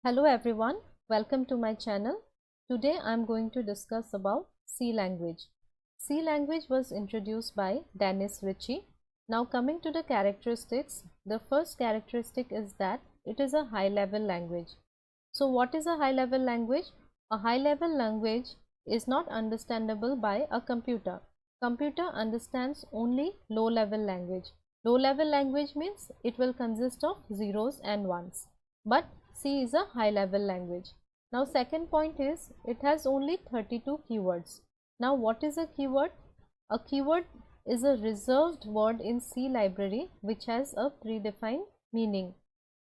Hello everyone, welcome to my channel. Today I am going to discuss about C language. C language was introduced by Dennis Ritchie. Now coming to the characteristics, the first characteristic is that it is a high level language. So what is a high level language? A high level language is not understandable by a computer. Computer understands only low level language. Low level language means it will consist of zeros and ones. But C is a high level language. Now second point is it has only 32 keywords. Now what is a keyword? A keyword is a reserved word in C library which has a predefined meaning.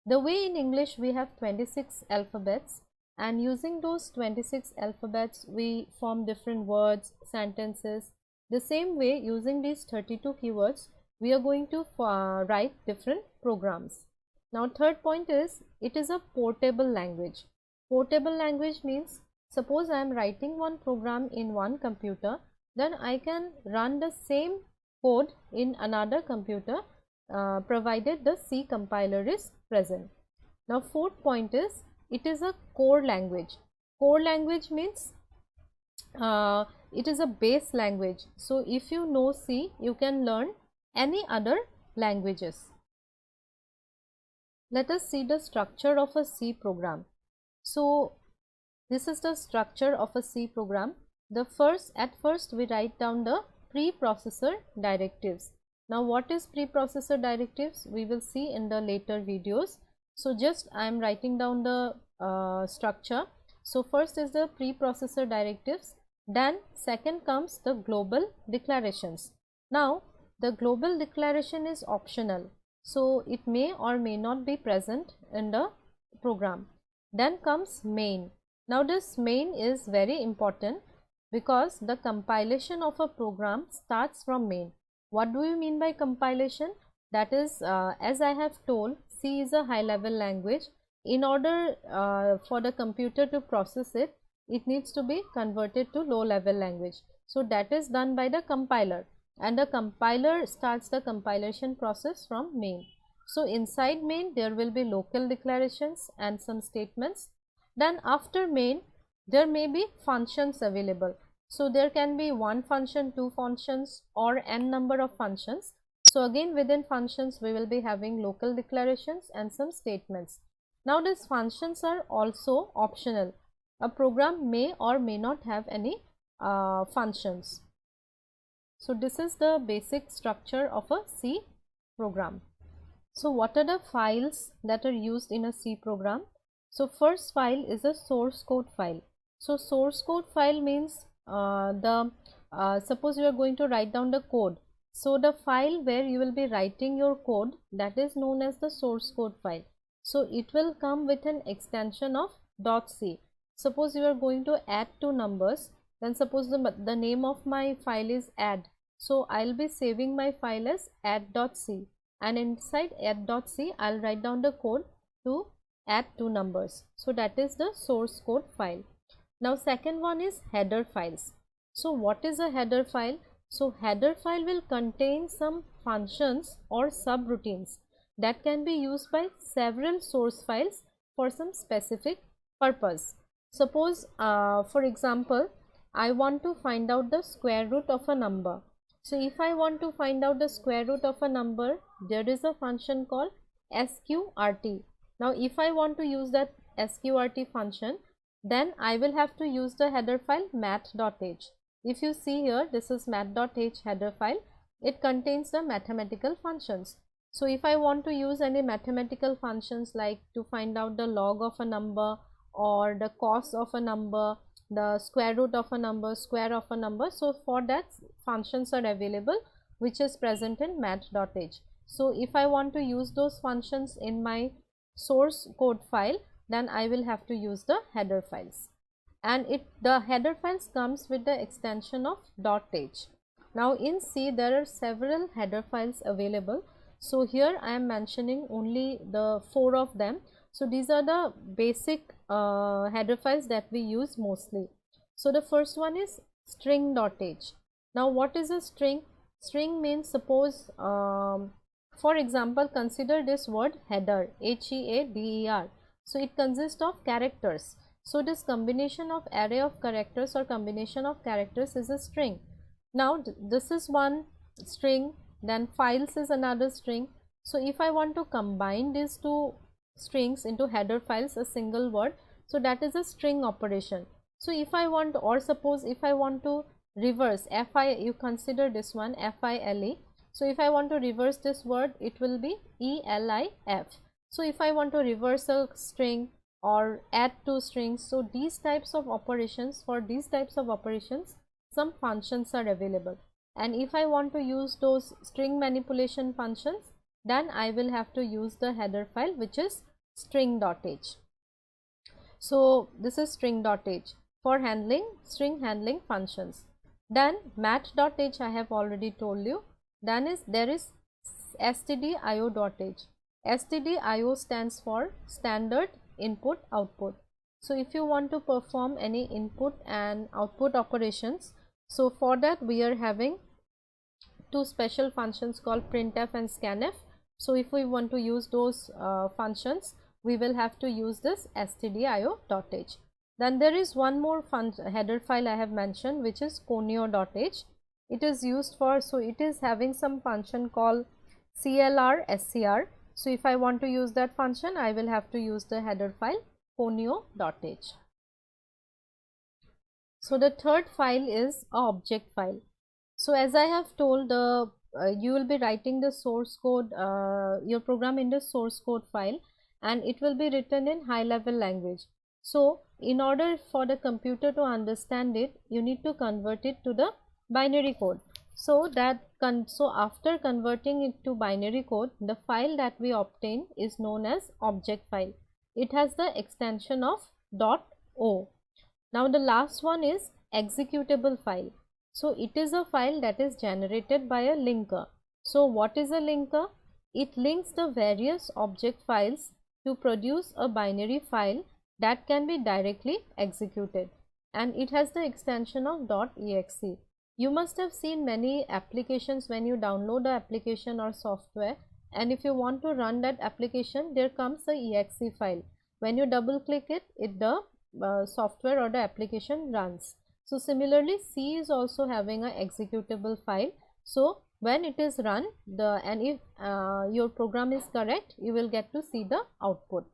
The way in English we have 26 alphabets, and using those 26 alphabets we form different words, sentences. The same way, using these 32 keywords we are going to write different programs. Now third point is it is a portable language. Portable language means suppose I am writing one program in one computer, then I can run the same code in another computer provided the C compiler is present. Now fourth point is it is a core language. Core language means it is a base language. So if you know C, you can learn any other languages. Let us see the structure of a C program. So this is the structure of a C program. At first we write down the preprocessor directives. Now what is preprocessor directives? We will see in the later videos. So just I am writing down the structure. So first is the preprocessor directives, then second comes the global declarations. Now the global declaration is optional, so it may or may not be present in the program. Then comes main. Now this main is very important because the compilation of a program starts from main. What do you mean by compilation? That is, as I have told, C is a high level language. In order for the computer to process it, it needs to be converted to low level language. So that is done by the compiler, and the compiler starts the compilation process from main. So inside main there will be local declarations and some statements. Then after main there may be functions available. So there can be one function, two functions, or n number of functions. So again within functions we will be having local declarations and some statements. Now these functions are also optional. A program may or may not have any functions. So this is the basic structure of a C program. So what are the files that are used in a C program? So first file is a source code file. So source code file means suppose you are going to write down the code. So the file where you will be writing your code, that is known as the source code file. So it will come with an extension of .c. Suppose you are going to add two numbers, then suppose the name of my file is add. So I'll be saving my file as add.c, and inside add.c I'll write down the code to add two numbers. So that is the source code file. Now second one is header files. So what is a header file? So header file will contain some functions or subroutines that can be used by several source files for some specific purpose. Suppose for example I want to find out the square root of a number. So if I want to find out the square root of a number, there is a function called sqrt. Now if I want to use that sqrt function, then I will have to use the header file math.h. If you see here, this is math.h header file. It contains the mathematical functions. So if I want to use any mathematical functions like to find out the log of a number or the cos of a number, the square root of a number, square of a number, so for that functions are available which is present in math.h. So if I want to use those functions in my source code file, then I will have to use the header files, and the header files comes with the extension of .h. Now in C there are several header files available. So here I am mentioning only the 4 of them. So these are the basic header files that we use mostly. So the first one is string.h. Now what is a string? String means suppose for example consider this word header, HEADER. So it consists of characters. So this combination of array of characters or combination of characters is a string. Now this is one string, then files is another string. So if I want to combine these two strings into header files, a single word, so that is a string operation. So if I want, or suppose if I want to reverse fi, you consider this one file. So if I want to reverse this word, it will be elif. So if I want to reverse a string or add two strings, so these types of operations, for these types of operations some functions are available, and if I want to use those string manipulation functions, then I will have to use the header file, which is string.h. So this is string.h for handling string handling functions. Then mat.h I have already told you. Then there is stdio.h. stdio stands for standard input output. So if you want to perform any input and output operations, so for that we are having two special functions called printf and scanf. So if we want to use those functions, we will have to use this stdio.h. Then there is one more header file I have mentioned, which is conio.h. It is used for, so it is having some function called clr scr. So if I want to use that function, I will have to use the header file conio.h. So the third file is a object file. So as I have told, you will be writing the source code, your program in the source code file, and it will be written in high level language. So in order for the computer to understand it, you need to convert it to the binary code. So after converting it to binary code, the file that we obtain is known as object file. It has the extension of .o. Now the last one is executable file. So it is a file that is generated by a linker. So what is a linker? It links the various object files to produce a binary file that can be directly executed, and it has the extension of .exe. You must have seen many applications when you download the application or software, and if you want to run that application, there comes a exe file. When you double click it, the software or the application runs. So similarly, C is also having a executable file. So when it is run, and if your program is correct, you will get to see the output.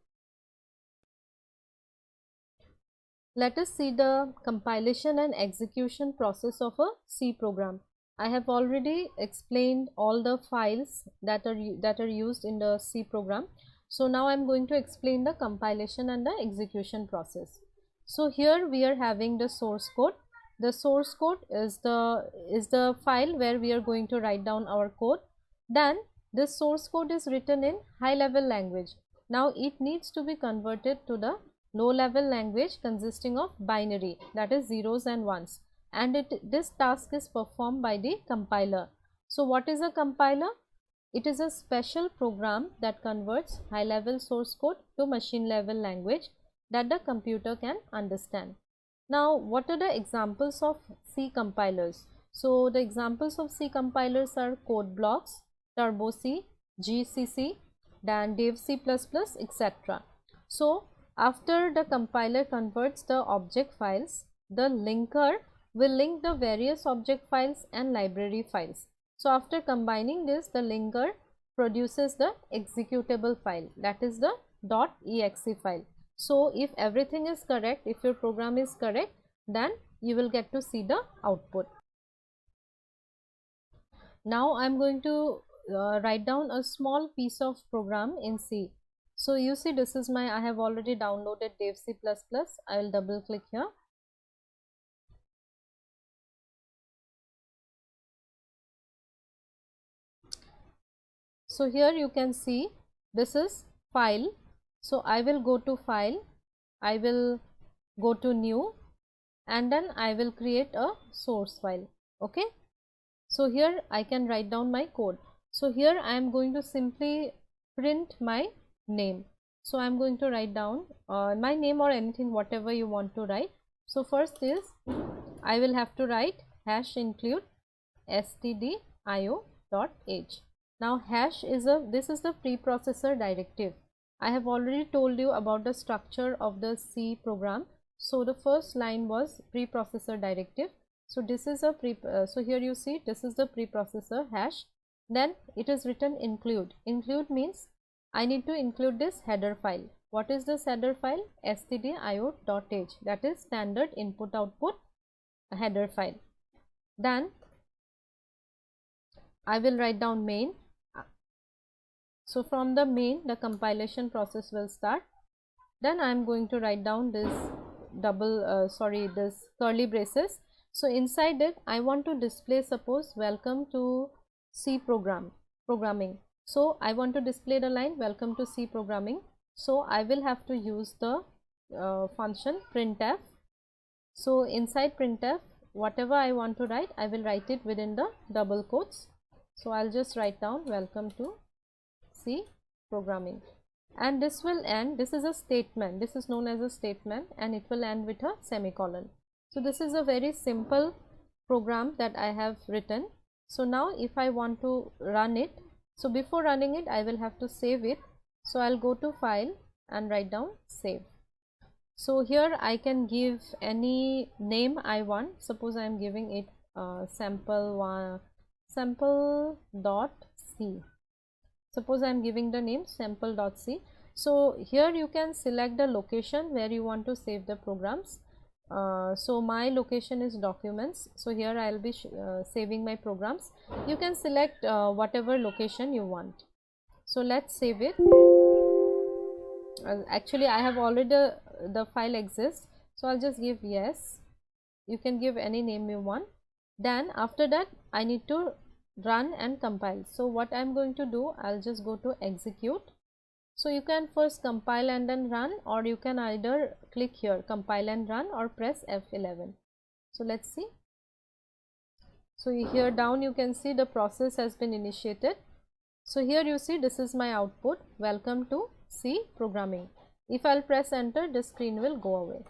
Let us see the compilation and execution process of a C program. I have already explained all the files that are used in the C program. So now I am going to explain the compilation and the execution process. So here we are having the source code. The source code is the file where we are going to write down our code. Then this source code is written in high level language. Now it needs to be converted to the low level language consisting of binary, that is zeros and ones, and this task is performed by the compiler. So what is a compiler? It is a special program that converts high level source code to machine level language that the computer can understand. Now what are the examples of C compilers? So the examples of C compilers are CodeBlocks, TurboC, GCC, then DevC++, etc. So after the compiler converts the object files, the linker will link the various object files and library files. So after combining this, the linker produces the executable file, that is the .exe file. So if everything is correct, if your program is correct, then you will get to see the output. Now I am going to write down a small piece of program in C. So you see, this is I have already downloaded DevC++. I will double click here. So here you can see this is file. So I will go to file, I will go to new, and then I will create a source file. Okay. So here I can write down my code. So here I am going to simply print my name. So I am going to write down my name or anything, whatever you want to write. So first is I will have to write hash include stdio.h. Now hash is this is the preprocessor directive. I have already told you about the structure of the C program. So the first line was preprocessor directive. So this is a so here you see this is the preprocessor hash. Then it is written include. Include means I need to include this header file. What is this header file? stdio.h, that is standard input output header file. Then I will write down main. So from the main, the compilation process will start. Then I am going to write down this this curly braces. So inside it I want to display, suppose, welcome to C programming. So I want to display the line welcome to C programming. So I will have to use the function printf. So inside printf, whatever I want to write, I will write it within the double quotes. So I'll just write down welcome to C programming, and this will end. This is a statement, this is known as a statement, and it will end with a semicolon. So this is a very simple program that I have written. So now if I want to run it, so before running it I will have to save it. So I'll go to file and write down save. So here I can give any name I want. Suppose I am giving it sample1 sample.c. Suppose I am giving the name sample.c. So here you can select the location where you want to save the programs. So my location is documents. So here I will be saving my programs. You can select whatever location you want. So let's save it. Actually I have already the file exists, so I'll just give yes. You can give any name you want. Then after that I need to run and compile. So what I'm going to do, I'll just go to execute. So you can first compile and then run, or you can either click here compile and run or press F11. So let's see. So here down you can see the process has been initiated. So here you see this is my output, welcome to C programming. If I'll press enter, the screen will go away.